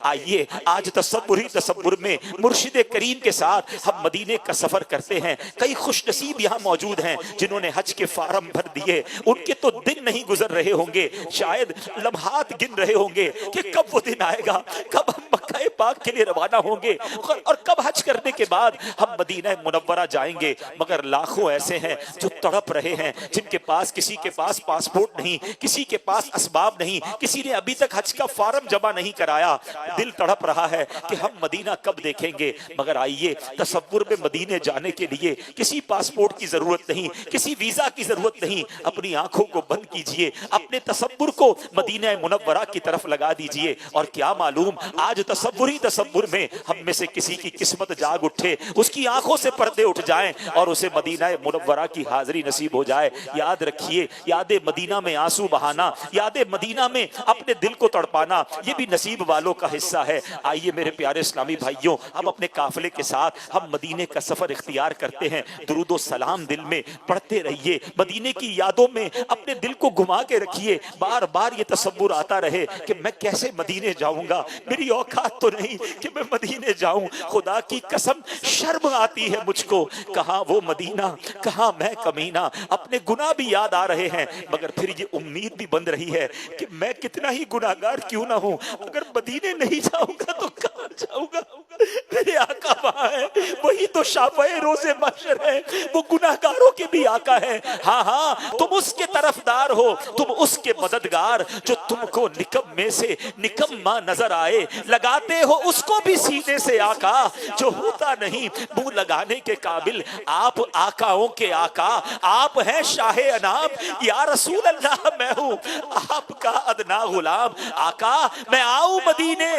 آئیے آج تصور ہی تصور میں مرشد کریم کے ساتھ ہم مدینے کا سفر کرتے ہیں۔ کئی خوش نصیب یہاں موجود ہیں جنہوں نے حج کے فارم بھر دیے، ان کے تو دن نہیں گزر رہے ہوں گے، شاید لمحات گن رہے ہوں گے کہ کب وہ دن آئے گا، کب ہم مکہ پاک کے لیے روانہ ہوں گے اور کب حج کرنے کے بعد ہم مدینہ منورہ جائیں گے۔ مگر لاکھوں ایسے ہیں جو تڑپ رہے ہیں، جن کے پاس کسی کے پاس پاسپورٹ نہیں، کسی کے پاس اسباب نہیں، کسی نے ابھی تک حج کا فارم جمع نہیں کرایا، دل تڑپ رہا ہے کہ ہم مدینہ کب دیکھیں گے۔ مگر آئیے تصور میں مدینے جانے کے لیے کسی پاسپورٹ کی ضرورت نہیں، کسی ویزا کی ضرورت نہیں، اپنی آنکھوں کو بند کیجئے، اپنے تصور کو مدینہ منورہ کی طرف لگا دیجئے، اور کیا معلوم آج تصور ہی تصور میں ہم میں سے کسی کی قسمت جاگ اٹھے، اس کی آنکھوں سے پردے اٹھ جائیں اور اسے مدینہ منورہ کی حاضری نصیب ہو جائے۔ یاد رکھیے، یاد مدینہ میں آنسو بہانا، یاد مدینہ میں اپنے دل کو تڑپانا، یہ بھی نصیب والوں کا حصہ ہے۔ آئیے میرے پیارے اسلامی بھائیوں، ہم اپنے قافلے کے ساتھ ہم مدینے کا سفر اختیار کرتے ہیں۔ درود و سلام دل میں پڑھتے رہیے، مدینے کی یادوں میں اپنے دل کو گھما کے رکھیے، بار بار یہ تصور آتا رہے کہ میں کیسے مدینے جاؤں گا، میری اوقات تو نہیں کہ میں مدینے جاؤں۔ خدا کی قسم شرم آتی ہے مجھ کو، کہاں وہ مدینہ، کہاں میں کمینہ۔ اپنے گناہ بھی یاد آ رہے ہیں، مگر پھر یہ امید بھی بن رہی ہے کہ میں کتنا ہی گناہگار کیوں نہ ہوں، اگر مدینے نہیں جاؤں گا تو کہاں جاؤں گا؟ میرے آقا وہاں ہے، وہی تو شافعِ روز محشر ہے، وہ گناہگاروں کے بھی آقا ہے۔ ہاں ہاں، تم اس کے طرفدار ہو، تم اس کے مددگار، جو تم کو نکمے سے نکما نظر آئے، لگاتے ہو اس کو بھی سینے سے آقا، جو ہوتا نہیں منہ لگانے کے قابل۔ آپ آقاؤں کے آقا، آپ ہیں شاہ انام، یا رسول اللہ میں ہوں آپ کا ادنا غلام۔ آقا میں آؤں مدینے،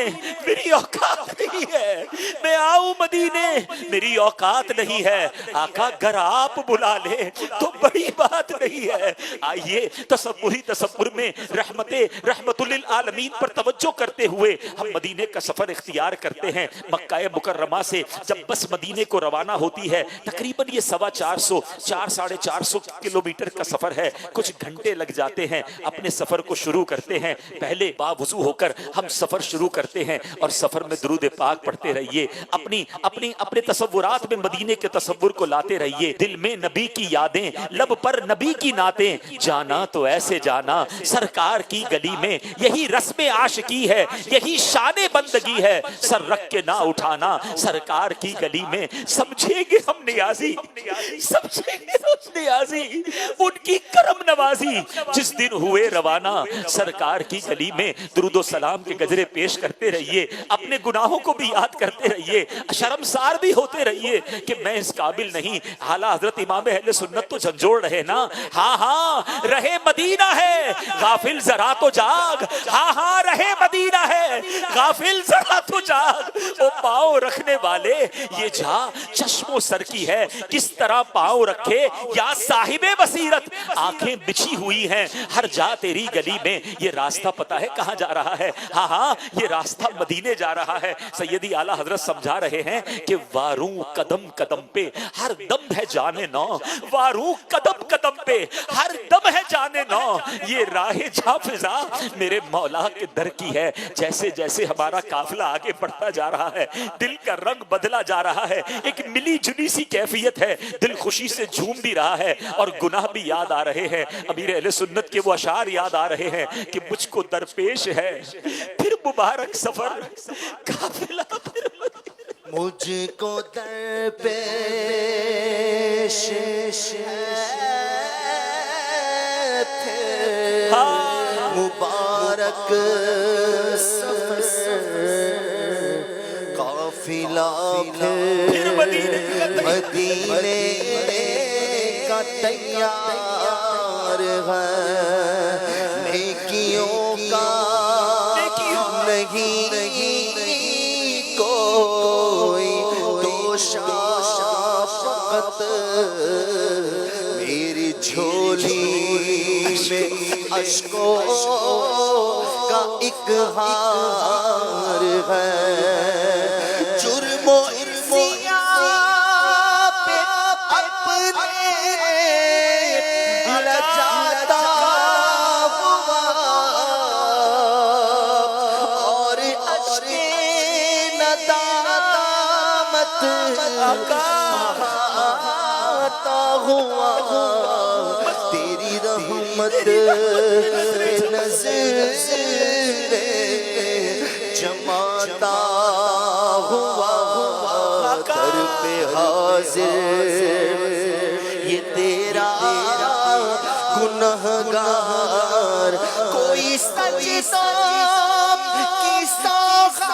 میری اوقات نہیں ہے، میں آؤں مدینے، میری اوقات نہیں ہے۔ آقا گر آپ بلا لے تو بڑی بات نہیں ہے۔ آئیے تصوری تصور میں رحمت للعالمین پر توجہ کرتے ہوئے ہم مدینے کا سفر اختیار کرتے ہیں۔ مکہ مکرمہ سے جب بس مدینے کو روانہ ہوتی ہے، تقریباً یہ 450 کلومیٹر کا سفر ہے، کچھ گھنٹے لگ جاتے ہیں۔ اپنے سفر کو شروع کرتے ہیں، پہلے باوضو ہو کر ہم سفر شروع کرتے ہیں، اور سفر میں درود پاک پڑھتے رہیے، اپنے تصورات میں مدینے کے تصور کو لاتے رہیے، دل میں نبی کی یادیں، لب پر نبی کی نعتیں، جانا تو ایسے جانا سرکار کی گلی میں، یہی رسم عاشقی ہے، یہی شان بندگی ہے، سر رکھ کے نہ اٹھانا سرکار کی گلی میں۔ سمجھیں گے ہم نیازی، سمجھیں گے ہم نیازی ان کی کرم نوازی، جس دن ہوئے روانہ سرکار کی گلی میں۔ درود و سلام کے گجرے پیش کرتے رہیے، اپنے گناہوں کو بھی یاد کرتے رہیے، شرمسار بھی ہوتے رہیے کہ میں اس قابل نہیں۔ اعلیٰ حضرت امام اہل سنت تو جھنجھوڑ رہے نا، ہاں ہاں رہے مدینہ ہے غافل ذرا تو جاگ، ہاں ہاں رہے مدینہ ہے غافل ذرا تو جاگ، او پاؤں رکھنے والے یہ جا چشم و سر کی ہے، کس طرح پاؤں رکھے یا صاحب بصیرت، آنکھیں بچھی ہوئی ہیں ہر جا تیری گلی میں۔ یہ راستہ پتا ہے کہاں جا رہا ہے؟ ہاں ہاں یہ راستہ مدینے جا رہا ہے۔ سیدی اعلیٰ حضرت سمجھا رہے ہیں کہ واروں قدم قدم پہ ہر دم ہے جانے نو، واروں قدم قدم پہ ہر دم ہے جانے نو، یہ راہ جا فضا میرے مولا کے در کی ہے۔ جیسے جیسے ہمارا قافلہ آگے بڑھتا جا رہا ہے، دل کا رنگ بدلا جا رہا ہے، ایک ملی جلی سی کیفیت ہے، دل خوشی سے جھوم بھی رہا ہے اور گناہ بھی یاد آ رہے ہیں۔ امیر اہل سنت کے وہ اشعار یاد آ رہے ہیں کہ مجھ کو درپیش ہے پھر مبارک سفر قافلہ پھر مجھ کو درپیش پھر مبارک سفر قافلہ پھر مدینے کا تیار ہے، نیکیوں کا نہیں کوئی شفقت، میری جھولی میں اشکوں کا ایک ہار ہے، جرم و ندامت آتا ہوا تیری رحمت نظر جماتا ہوا در پہ حاضر یہ تیرا گنہگار کوئی سجدہ کی سوغات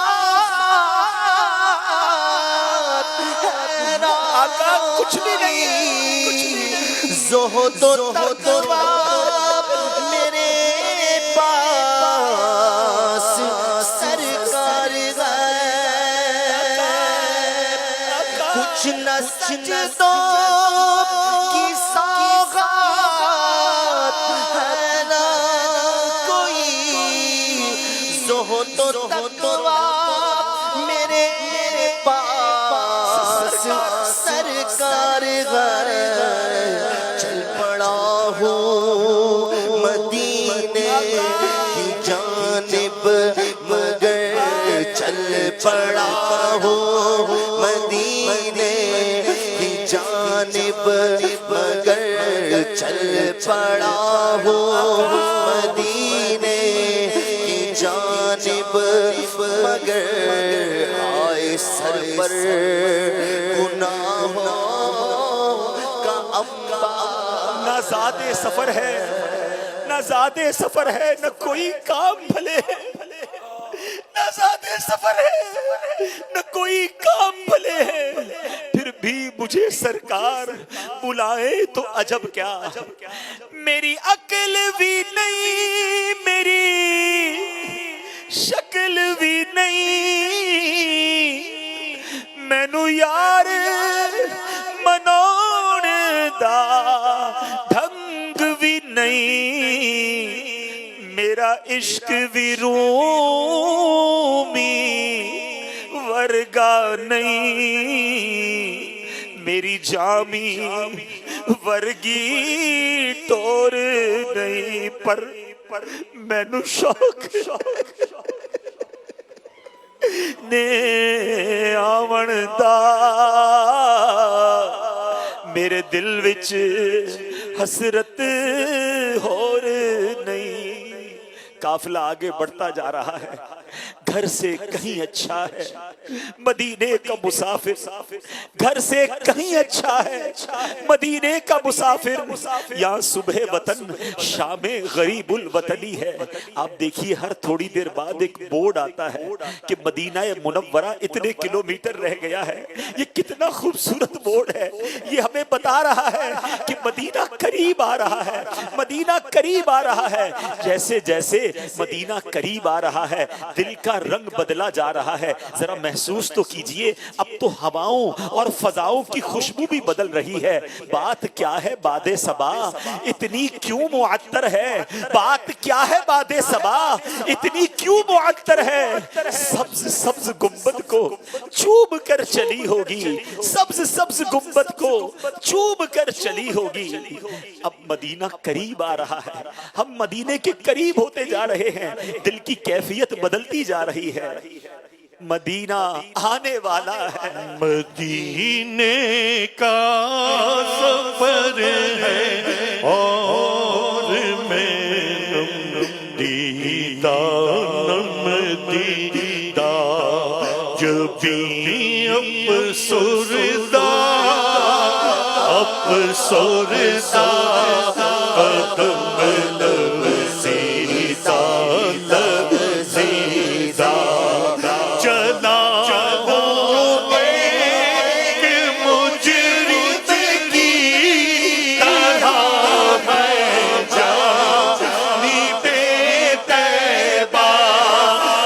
آقا کچھ بھی نہیں زہد و تقوی میرے پاس سرکار کچھ نہ سجدوں کی سوغات ہے نہ کوئی زہد و تقوی میرے پاس سرکار چل پڑا ہوں مدینے کی جانب مگر چل پڑا ہوں مدینے کی جانب مگر چل پڑا ہوں مدینے کی جانب مگر آئے سر پر گناہوں کا انبار نہ زادِ سفر ہے نہ زادِ سفر ہے نہ کوئی کام بھلے ہے نہ زادِ سفر ہے نہ کوئی کام بھلے ہے پھر بھی مجھے سرکار بلائے تو عجب کیا میری عقل بھی نہیں میری شکل بھی نہیں مینو یار مناؤن دا ڈھنگ بھی نہیں میرا عشق بھی رومی ورگا نہیں میری جامی ورگی ٹور نہیں پر مینو شوق نے آون دا میرے دل وچ حسرت ہور نہیں قافلہ آگے بڑھتا جا رہا ہے گھر سے کہیں اچھا ہے مدینے کا مسافر گھر سے کہیں اچھا ہے مدینے کا مسافر یہاں صبح وطن شام غریب الوطنی ہے آپ دیکھیے ہر تھوڑی دیر بعد ایک بورڈ آتا ہے کہ مدینہ منورہ اتنے کلومیٹر رہ گیا ہے یہ کتنا خوبصورت بورڈ ہے یہ ہمیں بتا رہا ہے کہ مدینہ قریب آ رہا ہے مدینہ قریب آ رہا ہے جیسے جیسے مدینہ قریب آ رہا ہے دل کا رنگ بدلا جا رہا ہے ذرا محسوس تو کیجئے اب تو ہواؤں اور فضاؤں کی خوشبو بھی بدل رہی ہے بات کیا ہے باد صبا اتنی کیوں معطر ہے بات کیا ہے باد صبا اتنی کیوں معطر ہے سبز سبز گنبد کو چوب کر چلی ہوگی سبز سبز گنبد کو چوب کر چلی ہوگی اب مدینہ قریب آ رہا ہے ہم مدینے کے قریب ہوتے جا رہے ہیں دل کی کیفیت بدلتی جا رہی ہے مدینہ آنے والا ہے مدینے کا سفر ہے اور میں دیدہ دیدہ جب بھی افسردہ قدم لرزیدہ لرزیدہ چلا ہوں ایک مجرم کی طرح میں جانی بے طیبہ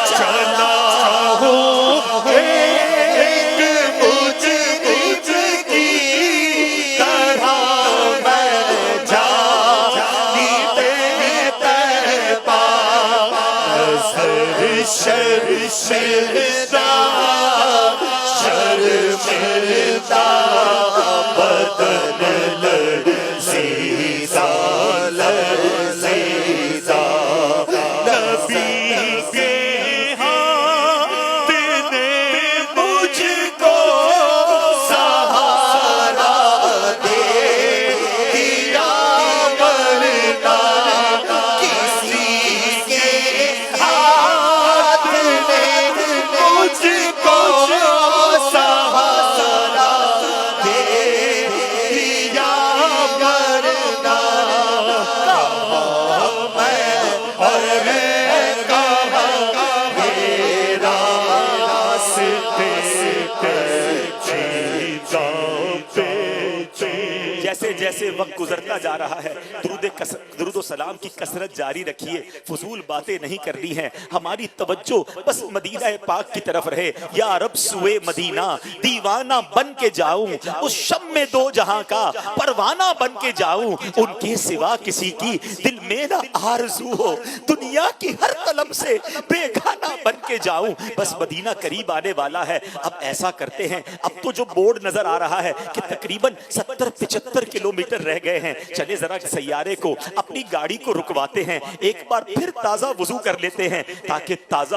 چلا ہوں ایک مجرم کی طرح میں جانی بے طیبہ شرمندہ شرمندہ بدن لرزیدہ لرزیدہ نبی کے ہاتھ نے جیسے جیسے وقت گزرتا جا رہا ہے درود و سلام کی کثرت جاری رکھیے، فضول باتیں نہیں کرنی ہیں، ہماری توجہ بس مدینہ پاک کی طرف رہے۔ یا رب سوئے مدینہ دیوانہ بن کے جاؤں، اس شم میں دو جہاں کا پروانہ بن کے جاؤں، ان کے سوا کسی کی دل میں نہ آرزو ہو، دنیا کی ہر قلم سے بیگانہ بن کے جاؤں، بس مدینہ قریب آنے والا ہے۔ اب ایسا کرتے ہیں، اب تو جو بورڈ نظر آ رہا ہے کہ تقریباً 70-75 کلومیٹر رہ گئے ہیں، چلے ذرا سیارے کو اپنی گاڑی کو رکواتے ہیں، ایک بار پھر تازہ وضو کر لیتے ہیں تاکہ تازہ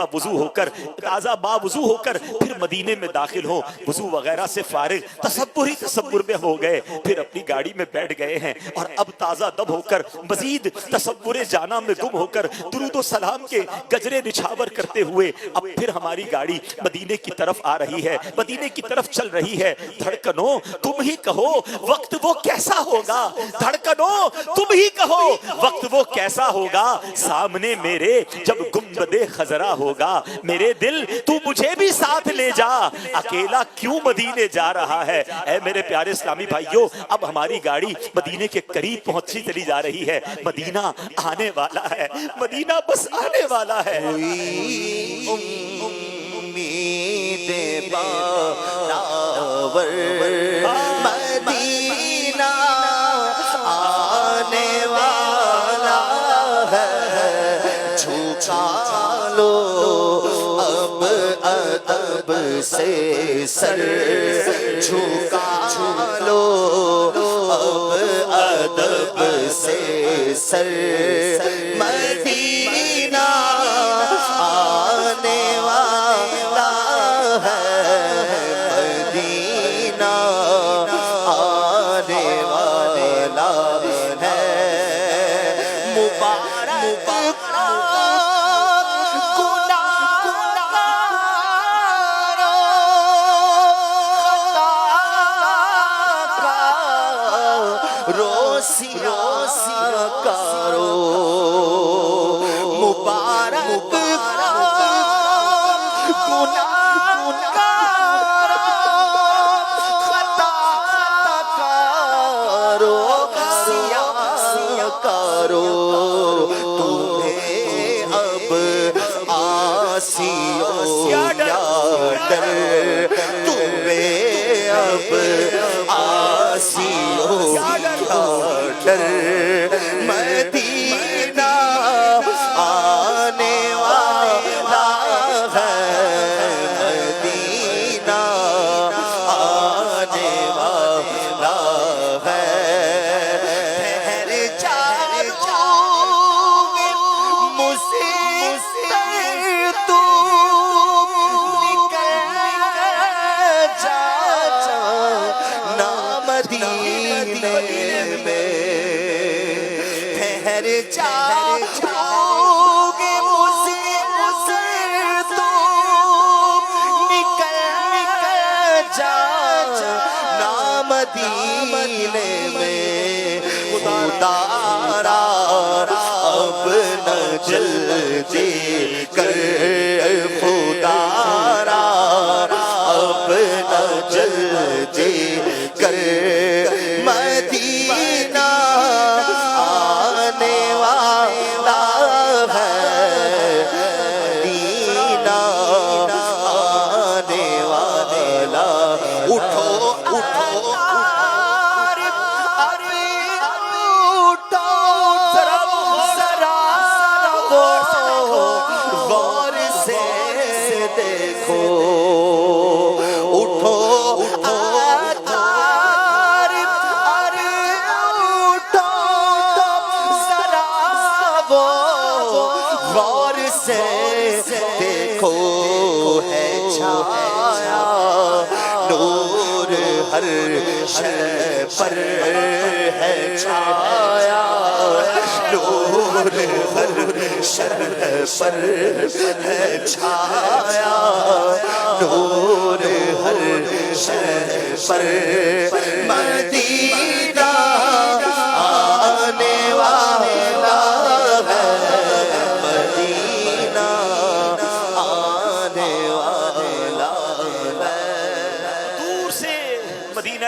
با وضو ہو کر پھر مدینے میں داخل ہو۔ وضو وغیرہ سے فارغ تصور میں ہو گئے، پھر اپنی گاڑی میں بیٹھ گئے ہیں، اور اب تازہ دم ہو کر مزید تصور جانا میں گم ہو کر درود و سلام کے گجرے نچھاور کرتے ہوئے اب پھر ہماری گاڑی مدینے کی طرف آ رہی ہے، مدینے کی طرف چل رہی ہے۔ دھڑکنوں تم ہی کہو وقت وہ کیسا ہوگا، دھڑکنوں تم ہی کہو وقت وہ کیسا ہوگا، سامنے میرے جب گنبد خضرا ہوگا، میرے دل تو مجھے بھی ساتھ لے جا، اکیلا کیوں مدینے جا رہا ہے۔ اے میرے پیارے اسلامی بھائیوں، اب ہماری گاڑی مدینے کے قریب پہنچی چلی جا رہی ہے، مدینہ آنے والا ہے، مدینہ بس آنے والا ہے۔ امید بارآور مدینہ آنے والا ہے، جھکا لو اب ادب سے سر، جھکا لو اب ادب سے سر، مدینہ آنے والا ہے، مدینہ آنے والا ہے، مبارک روسیا کرو، مبارک خطا کرو، سیاہ کرو، تمہیں اب آسیوں یا ڈر، تمہیں اب آسیوں ڈر، مدینہ آنے والا ہے، مدینہ آنے والا ہے، ٹھہر جاؤ مجھ سے تو نکل جا نا مدینے میں، ٹھہر جاؤ گے مجھ سے تو نکل جا نا مدینے میں، خدا را اب نہ جلدی کر، خدا را اب نہ جلدی کر، مدینہ آنے والا ہے، مدینہ آنے والا، اٹھو اٹھو غور سے دیکھو، اٹھو غور سے دیکھو، ہے چھایا نور ہر شے پر، ہے چھایا نور ہر شے پر، ہے چھایا نور ہر شے پر، مدینہ آنے والا ہے، مدینہ آنے والا ہے۔ دور سے مدینہ